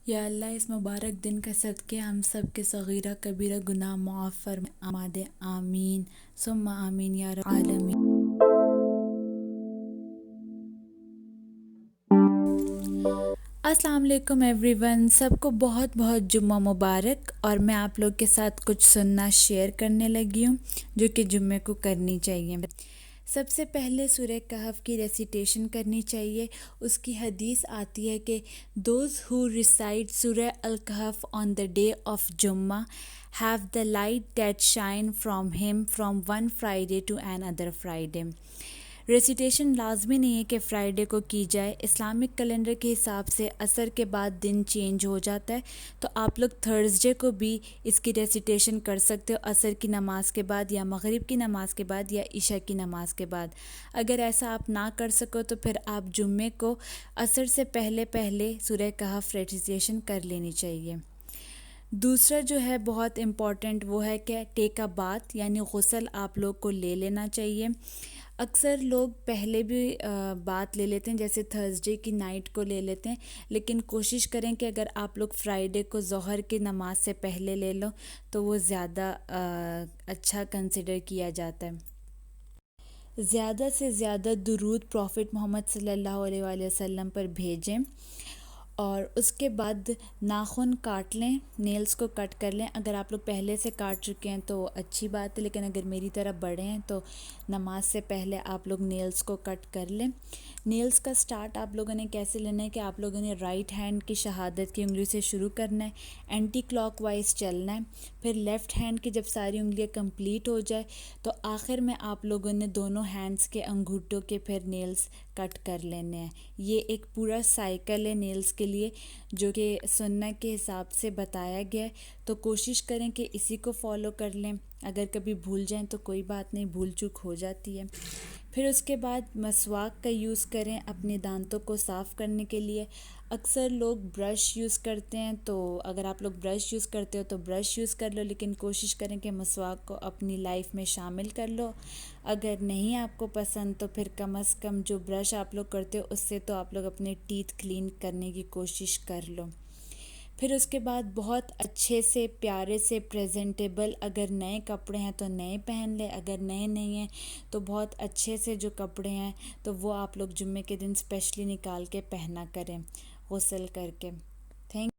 یا اللہ اس مبارک دن کا صدقے ہم سب کے صغیرہ کبیرہ گناہ معاف فرما آماد آمین ثم آمین یا رب العالمین۔ السلام علیکم ایوری ون، سب کو بہت بہت جمعہ مبارک۔ اور میں آپ لوگ کے ساتھ کچھ سننا شیئر کرنے لگی ہوں جو کہ جمعے کو کرنی چاہیے۔ سب سے پہلے سورہ کہف کی ریسیٹیشن کرنی چاہیے۔ اس کی حدیث آتی ہے کہ those who recite Surah Al-Kahf on the day of Jummah have the light that shine from him from one Friday to another Friday. Recitation لازمی نہیں ہے کہ فرائیڈے کو کی جائے، اسلامک کیلنڈر کے حساب سے عصر کے بعد دن چینج ہو جاتا ہے، تو آپ لوگ تھرسڈے کو بھی اس کی ریسیٹیشن کر سکتے ہو، عصر کی نماز کے بعد یا مغرب کی نماز کے بعد یا عشاء کی نماز کے بعد۔ اگر ایسا آپ نہ کر سکو تو پھر آپ جمعے کو عصر سے پہلے سورہ کہف ریسیٹیشن کر لینی چاہیے۔ دوسرا جو ہے بہت امپورٹنٹ وہ ہے کہ ٹیک اے بات یعنی غسل آپ لوگ کو لے لینا چاہیے۔ اکثر لوگ پہلے بھی بات لے لیتے ہیں، جیسے تھرسڈے کی نائٹ کو لے لیتے ہیں، لیکن کوشش کریں کہ اگر آپ لوگ فرائیڈے کو ظہر کی نماز سے پہلے لے لو تو وہ زیادہ اچھا کنسیڈر کیا جاتا ہے۔ زیادہ سے زیادہ درود پروفٹ محمد صلی اللہ علیہ وآلہ وسلم پر بھیجیں، اور اس کے بعد ناخن کاٹ لیں، نیلز کو کٹ کر لیں۔ اگر آپ لوگ پہلے سے کاٹ چکے ہیں تو اچھی بات ہے، لیکن اگر میری طرح بڑے ہیں تو نماز سے پہلے آپ لوگ نیلز کو کٹ کر لیں۔ نیلز کا سٹارٹ آپ لوگوں نے کیسے لینا ہے کہ آپ لوگوں نے رائٹ ہینڈ کی شہادت کی انگلی سے شروع کرنا ہے، اینٹی کلاک وائز چلنا ہے، پھر لیفٹ ہینڈ کی جب ساری انگلیاں کمپلیٹ ہو جائے تو آخر میں آپ لوگوں نے دونوں ہینڈز کے انگوٹھوں کے پھر نیلز کٹ کر لینے ہیں۔ یہ ایک پورا سائیکل ہے نیلز کے لیے جو کہ سنت کے حساب سے بتایا گیا ہے، تو کوشش کریں کہ اسی کو فالو کر لیں۔ اگر کبھی بھول جائیں تو کوئی بات نہیں، بھول چوک ہو جاتی ہے۔ پھر اس کے بعد مسواک کا یوز کریں اپنے دانتوں کو صاف کرنے کے لیے۔ اکثر لوگ برش یوز کرتے ہیں، تو اگر آپ لوگ برش یوز کرتے ہو تو برش یوز کر لو، لیکن کوشش کریں کہ مسواک کو اپنی لائف میں شامل کر لو۔ اگر نہیں آپ کو پسند تو پھر کم از کم جو برش آپ لوگ کرتے ہو اس سے تو آپ لوگ اپنے ٹیتھ کلین کرنے کی کوشش کر لو۔ پھر اس کے بعد بہت اچھے سے پیارے سے پریزنٹیبل، اگر نئے کپڑے ہیں تو نئے پہن لیں، اگر نئے نہیں ہیں تو بہت اچھے سے جو کپڑے ہیں تو وہ آپ لوگ جمعے کے دن اسپیشلی نکال کے پہنا کریں غسل کر کے۔ تھینک